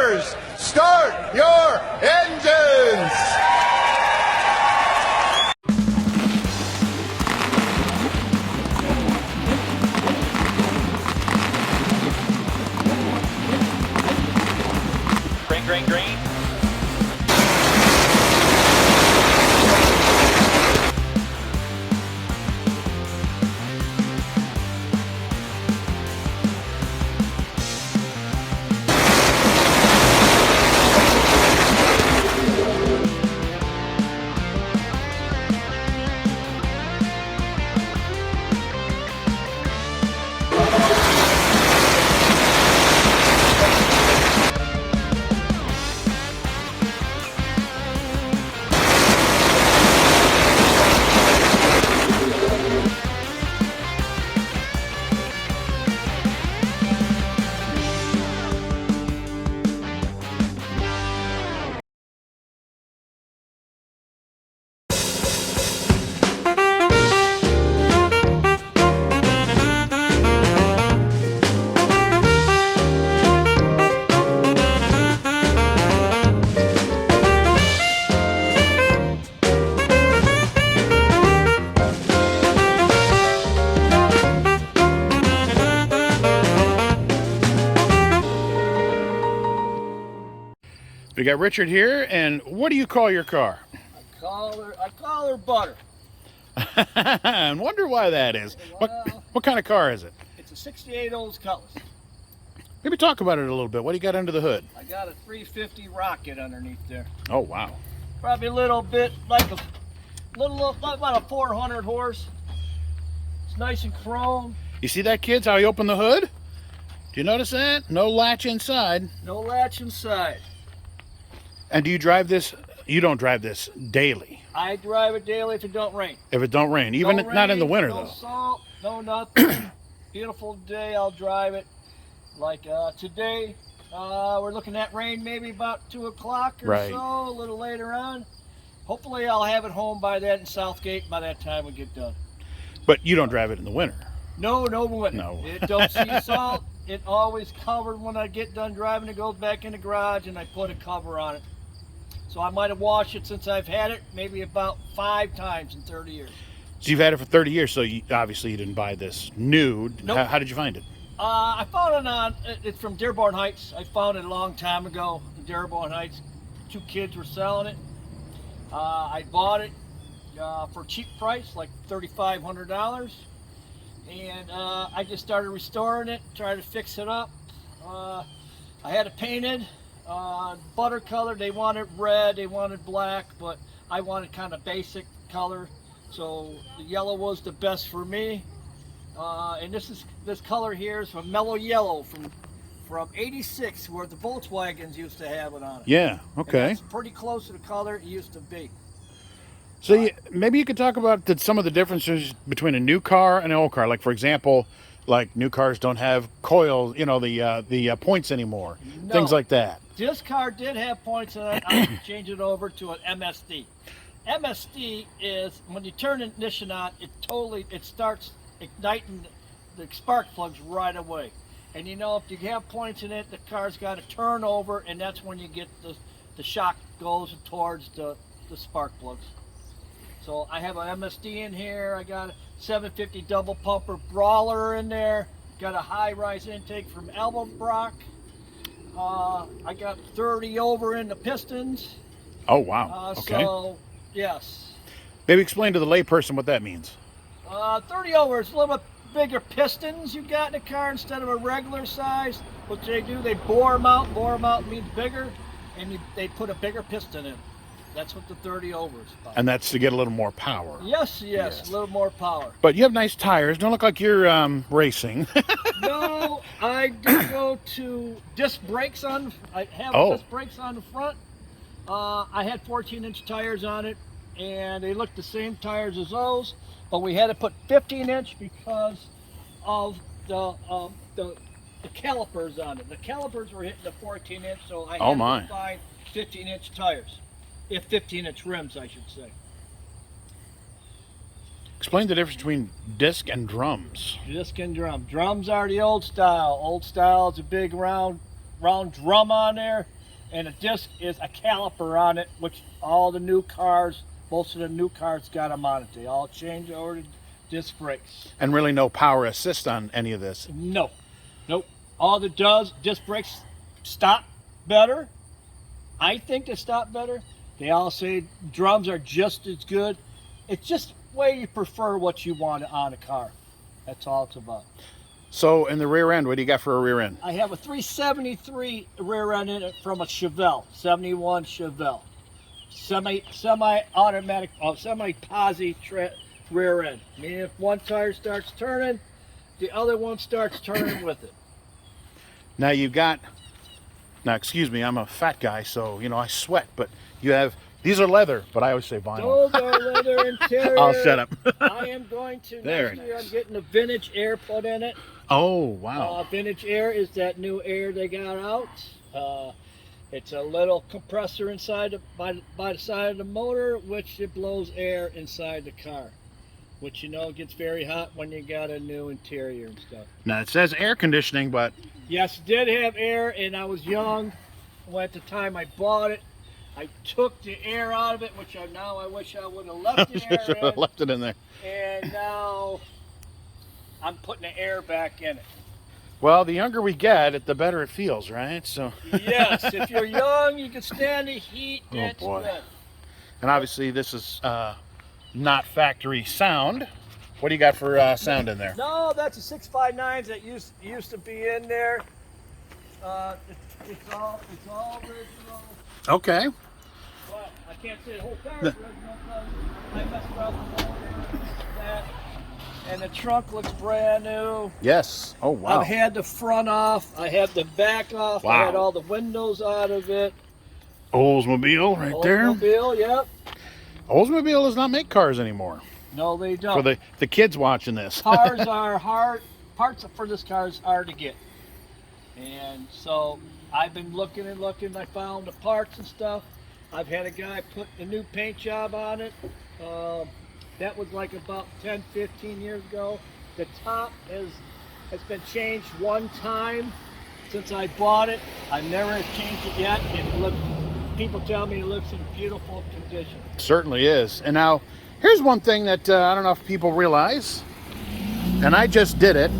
Drivers, start your engines! Green, green, green. We got Richard here, and what do you call your car? I call her Butter. And wonder why that is. Well, what kind of car is it? it's a 68 Olds Cutlass. Maybe talk about it a little bit. What do you got under the hood? I got a 350 Rocket underneath there. Oh, wow. Probably a little bit like about a 400 horse. It's nice and chrome. You see that, kids, how he opened the hood? Do you notice that? No latch inside. No latch inside. And do you drive this? You don't drive this daily. I drive it daily if it don't rain. If it don't rain, even No not in the rain, winter, no though. Salt, no nothing. Beautiful day, I'll drive it. Like today, we're looking at rain maybe about 2 o'clock or Right. so, a little later on. Hopefully I'll have it home by then in Southgate by that time we get done. But you don't drive it in the winter. No winter. No. It don't see salt. It always covered when I get done driving. It goes back in the garage and I put a cover on it. So I might have washed it since I've had it maybe about 5 times in 30 years. So you've had it for 30 years, so obviously you didn't buy this new. Nope. How did you find it? I found it on, it's from Dearborn Heights. I found it a long time ago in Dearborn Heights. 2 kids were selling it. I bought it for a cheap price, like $3,500. And I just started restoring it, trying to fix it up. I had it painted, butter color. They wanted red, they wanted black, but I wanted kind of basic color. So the yellow was the best for me. And this color here is from mellow yellow from '86, where the Volkswagens used to have it on it. Yeah, okay. It's pretty close to the color it used to be. So maybe you could talk about some of the differences between a new car and an old car. Like, for example, like new cars don't have coils, the points anymore. No. Things like that. This car did have points in it. I changed it over to an MSD. MSD is when you turn the ignition on, it starts igniting the spark plugs right away. And if you have points in it, the car's got to turn over, and that's when you get the shock goes towards the spark plugs. So I have an MSD in here. I got a 750 double pumper brawler in there. Got a high rise intake from Elbabrock. I got 30 over in the pistons. Oh, wow. Okay. So, yes. Maybe explain to the layperson what that means. 30 over is a little bit bigger pistons you got in the car instead of a regular size. What they do, they bore them out. Bore them out means bigger, and they put a bigger piston in. That's what the 30 over is about. And that's to get a little more power. Yes, a little more power. But you have nice tires. Don't look like you're racing. No, I do go to disc brakes on. I have disc brakes on the front. I had 14-inch tires on it, and they looked the same tires as those, but we had to put 15-inch because of the calipers on it. The calipers were hitting the 14-inch, so I had to find 15-inch tires. 15-inch rims, I should say. Explain the difference between disc and drums. Disc and drum. Drums are the old style. Old style is a big round round drum on there, and a disc is a caliper on it, which all the new cars, most of the new cars got them on it. They all change over to disc brakes. And really no power assist on any of this. No, nope. All it does, disc brakes stop better. I think they stop better. They all say drums are just as good. It's just the way you prefer what you want on a car. That's all it's about. So in the rear end, what do you got for a rear end? I have a 373 rear end in it from a Chevelle, 71 Chevelle. Semi-automatic, semi-posi rear end. Meaning if one tire starts turning, the other one starts turning with it. Now excuse me, I'm a fat guy, so, I sweat, but you have, these are leather, but I always say vinyl. Those are leather interior. I'll shut up. I am going to, Very next year, nice. I'm getting a vintage air put in it. Oh, wow. Vintage air is that new air they got out. It's a little compressor inside by the side of the motor, which it blows air inside the car, which gets very hot when you got a new interior and stuff. Now it says air conditioning, but Yes, it did have air, and I was young. Well, at the time I bought it, I took the air out of it, which I wish I would have left the air should have in, left it in there. and now I'm putting the air back in it. Well, the younger we get, the better it feels, right? So. Yes, if you're young, you can stand the heat. That's boy. good. And obviously this is not factory sound. What do you got for sound in there? No, that's a 659s that used to be in there. It's all original. Okay. But I can't say the whole car is original because I messed around with the motor, that, and the trunk looks brand new. Yes. Oh, wow. I've had the front off. I had the back off. Wow. I had all the windows out of it. Oldsmobile right there. Oldsmobile, yep. Oldsmobile does not make cars anymore. No, they don't. For the kids watching this. Cars are hard. Parts for this car is hard to get. And so I've been looking and looking. I found the parts and stuff. I've had a guy put a new paint job on it. That was like about 10, 15 years ago. The top has been changed one time since I bought it. I've never changed it yet. People tell me it looks in beautiful condition. Certainly is. And now, here's one thing that I don't know if people realize, and I just did it.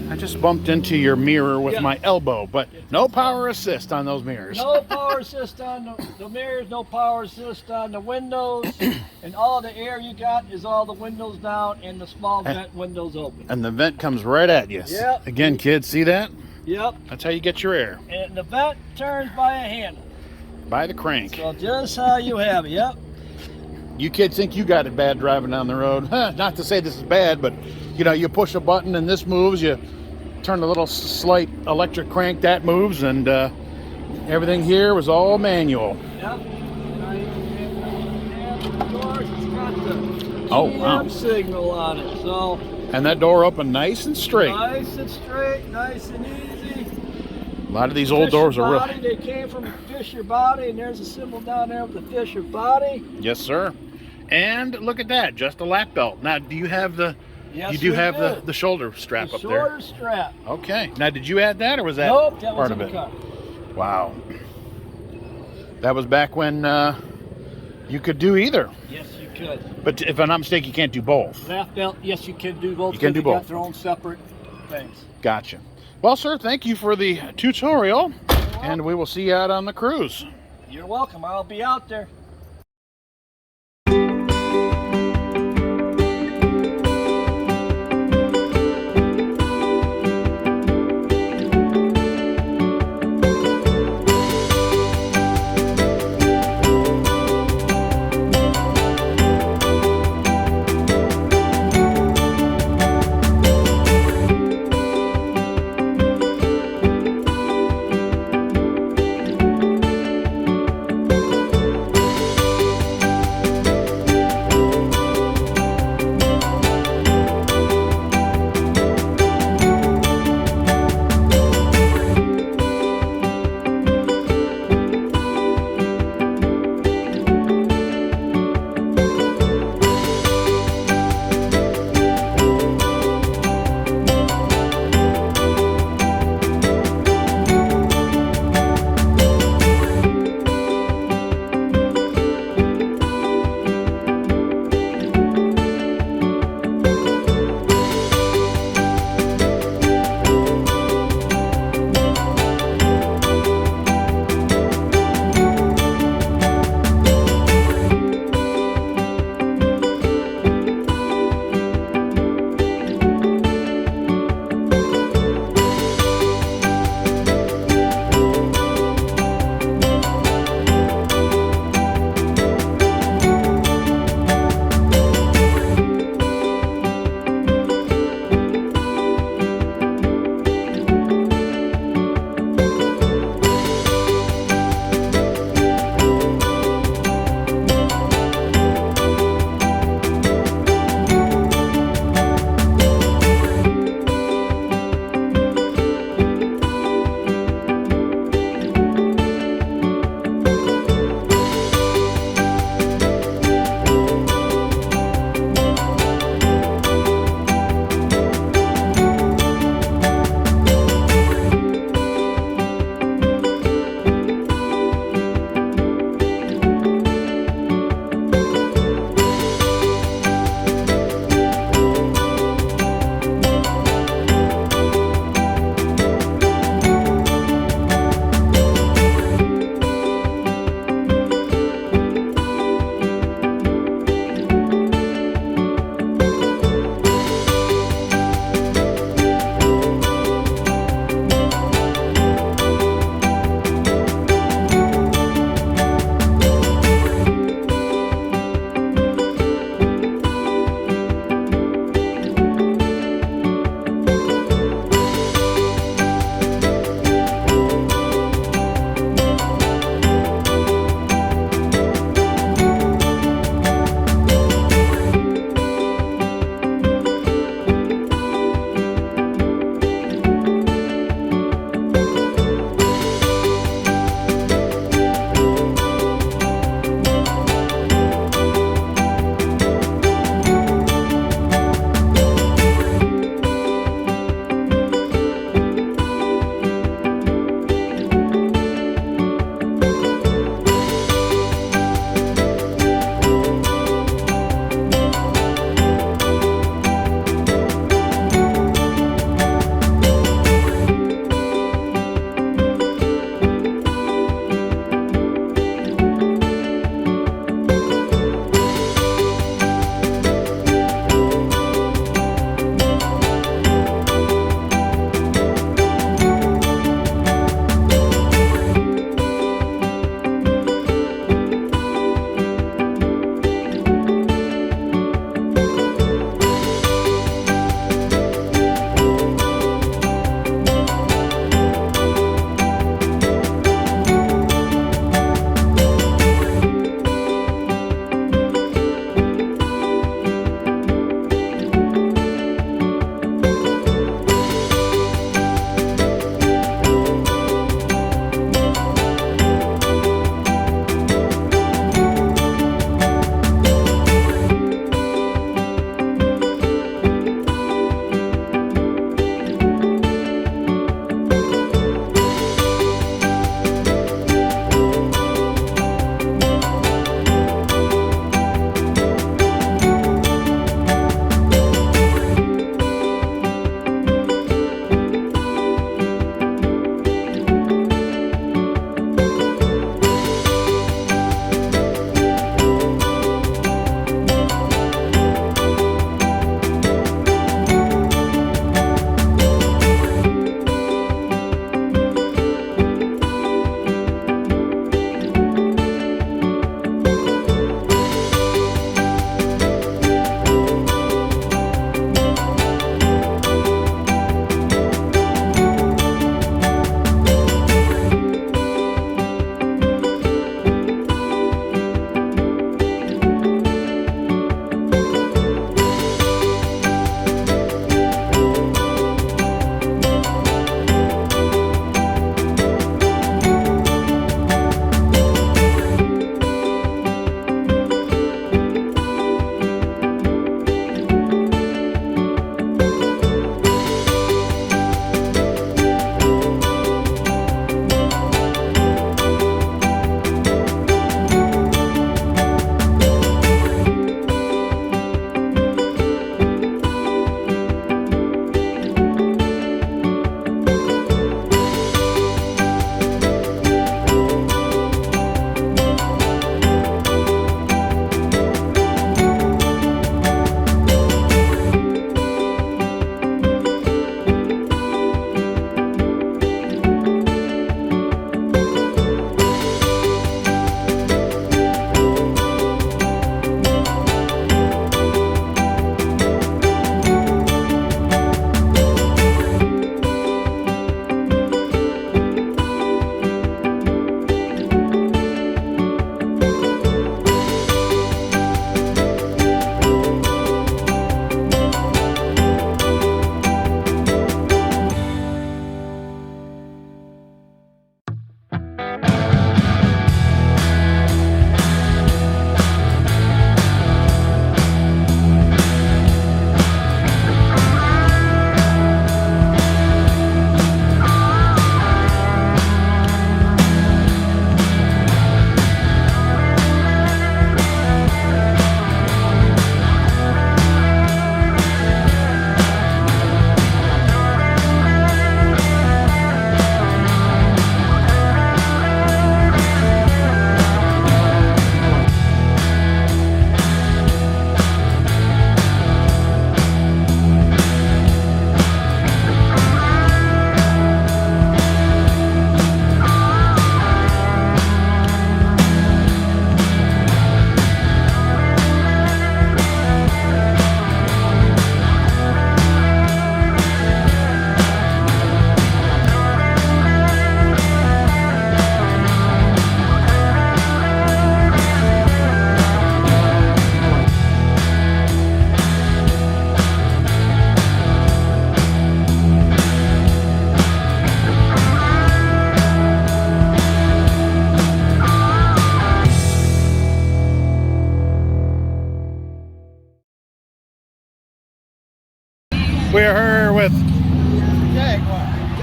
I just bumped into your mirror with my elbow, but no power assist on those mirrors. No power assist on the mirrors, no power assist on the windows, and all the air you got is all the windows down and the small vent windows open. And the vent comes right at you. Yep. Again, kids, see that? Yep. That's how you get your air. And the vent turns by a handle. By the crank. So just how you have it, yep. You kids think you got it bad driving down the road. Not to say this is bad, but you push a button and this moves. You turn the little slight electric crank, that moves, and everything here was all manual. Yep. It's got the Oh, wow. GM signal on it, so And that door opened nice and straight. nice and straight, nice and easy. A lot of these old doors are real. Body, they came from Fisher Body, and there's a symbol down there with the Fisher Body. Yes, sir. And look at that, just a lap belt. Now, do you have the? Yes, you do we have do. the shoulder strap The up there. shorter strap. Okay. Now, did you add that, or was that Nope, that was part in of the it? car. Wow. That was back when you could do either. Yes, you could. But if I'm not mistaken, you can't do both. Lap belt, yes, you can do both. You can do because both. Got their own separate things. Gotcha. Well, sir, thank you for the tutorial, and we will see you out on the cruise. You're welcome. I'll be out there.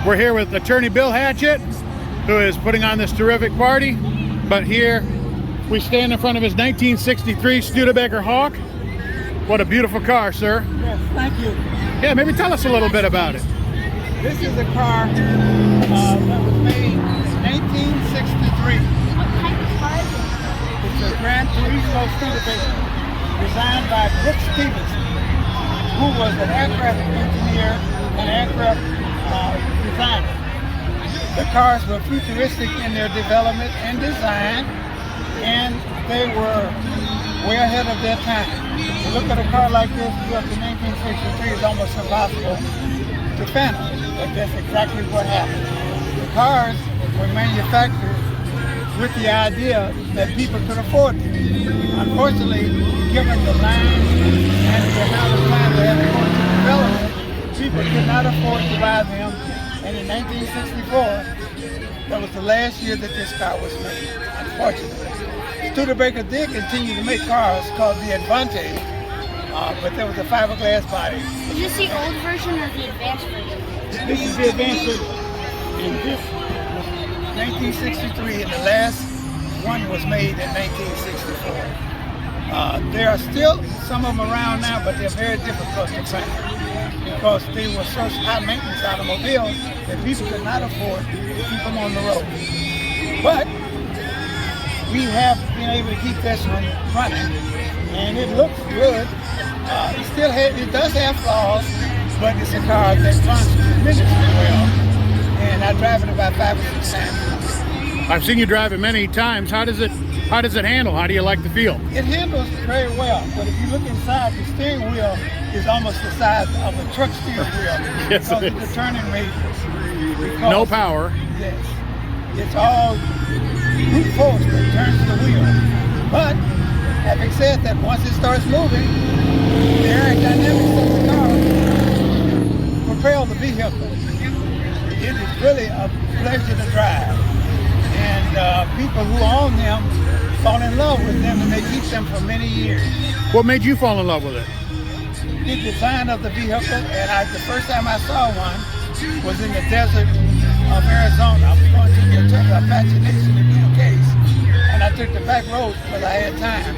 We're here with Attorney Bill Hatchett, who is putting on this terrific party. But here we stand in front of his 1963 Studebaker Hawk. What a beautiful car, sir. Yes, thank you. Yeah, maybe tell us a little bit about it. This is a car that was made in 1963. It's a Gran Turismo Studebaker designed by Brooks Stevenson, who was an aircraft engineer and aircraft designer. The cars were futuristic in their development and design, and they were way ahead of their time. To look at a car like this up to 1963 is almost impossible to fathom, but that's exactly what happened. The cars were manufactured with the idea that people could afford them. Unfortunately, given the lines and the amount of time they had to go into development, people could not afford to buy them. And in 1964, that was the last year that this car was made, unfortunately. Studebaker did continue to make cars called the Advante, but there was a fiberglass body. Is this the old version or the advanced version? This is the advanced version. And this was 1963, and the last one was made in 1964. There are still some of them around now, but they're very difficult to find because they were such high maintenance automobiles that people could not afford to keep them on the road. But we have been able to keep this one running, and it looks good. It does have flaws, but it's a car that runs tremendously well, and I drive it about 5 or 6 times. I've seen you drive it many times. How does it handle? How do you like the feel? It handles very well, but if you look inside, the steering wheel is almost the size of a truck steering wheel. Yes, because it of is. the turning radius. No power. Yes. It's all brute force that turns the wheel. But having said that, once it starts moving, the aerodynamics of the car propel the vehicle. It is really a pleasure to drive. And people who own them fall in love with them, and they keep them for many years. What made you fall in love with it? The design of the vehicle, and the first time I saw one was in the desert of Arizona. I was going to the Apache Nation in the case, and I took the back roads because I had time.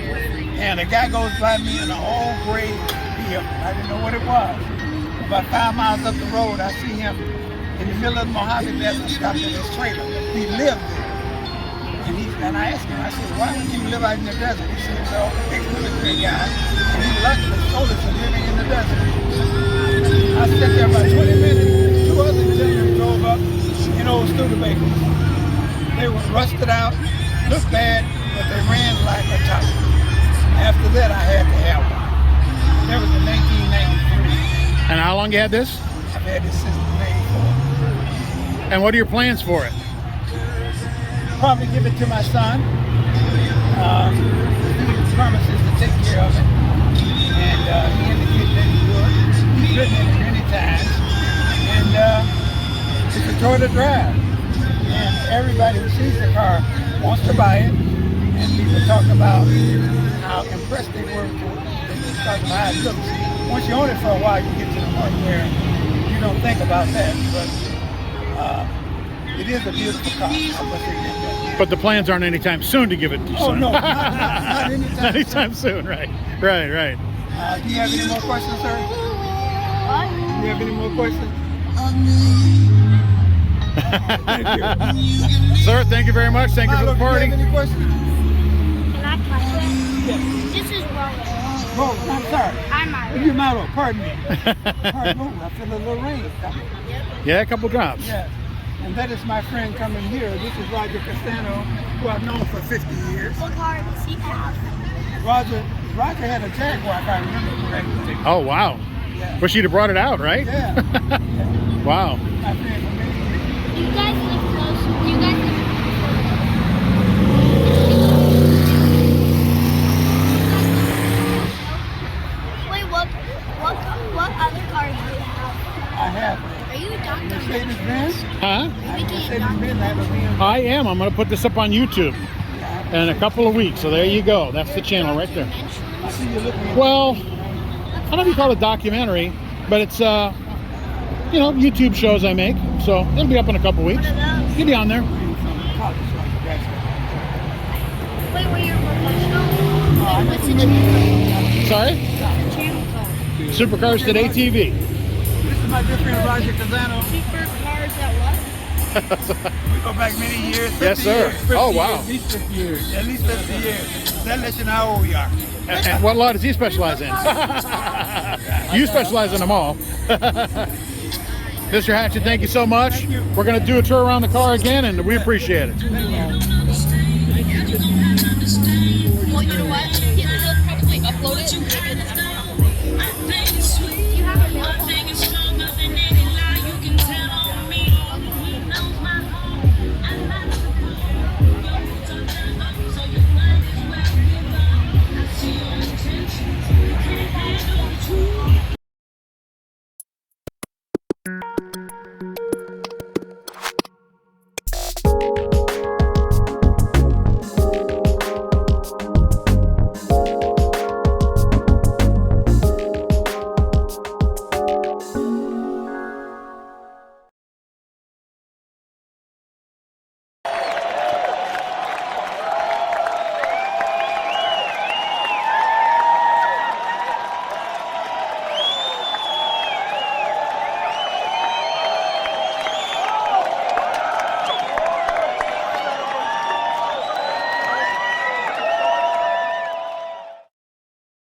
And a guy goes by me in an old gray vehicle. I didn't know what it was. About 5 miles up the road, I see him in the middle of the Mojave Desert, stopped at his trailer. He lived there. And I asked him, I said, why would you live out in the desert? He said, so ex-military guy, and he luckily told us of living in the desert. I sat there about 20 minutes, 2 other gentlemen drove up in old Studebakers. They were rusted out, looked bad, but they ran like a top. After that, I had to have one. That was in 1993. And how long you had this? I've had this since 1994. And what are your plans for it? Probably give it to my son. He promises to take care of it. And he indicated that he would. He's ridden in it many times. And it's a joy to drive. And everybody who sees the car wants to buy it. And people talk about how impressed they were because of how it looks. Once you own it for a while, you get to the point where you don't think about that. But it is a beautiful car. But the plans aren't anytime soon to give it to you. Oh, no, not anytime, anytime soon. Right. Do you have any more questions, sir? What? Do you have any more questions? Thank you. Sir, thank you very much. Thank you for the Milo, party. do you have any questions? Can I touch it? Yes. This is Roland. Roland, I'm sorry. I'm Milo. You're Milo, pardon me. Pardon me, I feel a little rain coming. Yeah, a couple drops. Yes. And that is my friend coming here. This is Roger Castano, who I've known for 50 years. What car does he have? Roger had a Jaguar, if I remember correctly. Oh, wow. Yeah. Wish you'd have brought it out, right? Yeah. Wow. My friend from Michigan. You guys live close. You guys live Wait, what other car do you have? I have Are you a doctor? Mercedes Benz. Huh? I have Mercedes Benz. I have a BMW. I am. I'm going to put this up on YouTube in a couple of weeks. So there you go. That's the channel right there. I see you looking at Well, I don't know if you call it a documentary, but it's you know, YouTube shows I make. So it'll be up in a couple weeks. You'll be on there. Wait, were you a professional? Wait, what's the channel? Sorry? Channel called? Supercars Today TV. This is my good friend Roger Casano. Supercars at what? We go back many years. 50 Yes, sir. Years, 50 Oh, years, wow. At least 50 years. At least 50 years. That lets you know how old we are. And what lot does he specialize in? You specialize in them all. Mr. Hatchett, thank you so much. We're going to do a tour around the car again, and we appreciate it. Well, you know what? He'll probably upload it and maybe in the next couple of days. Do you have a mailbox?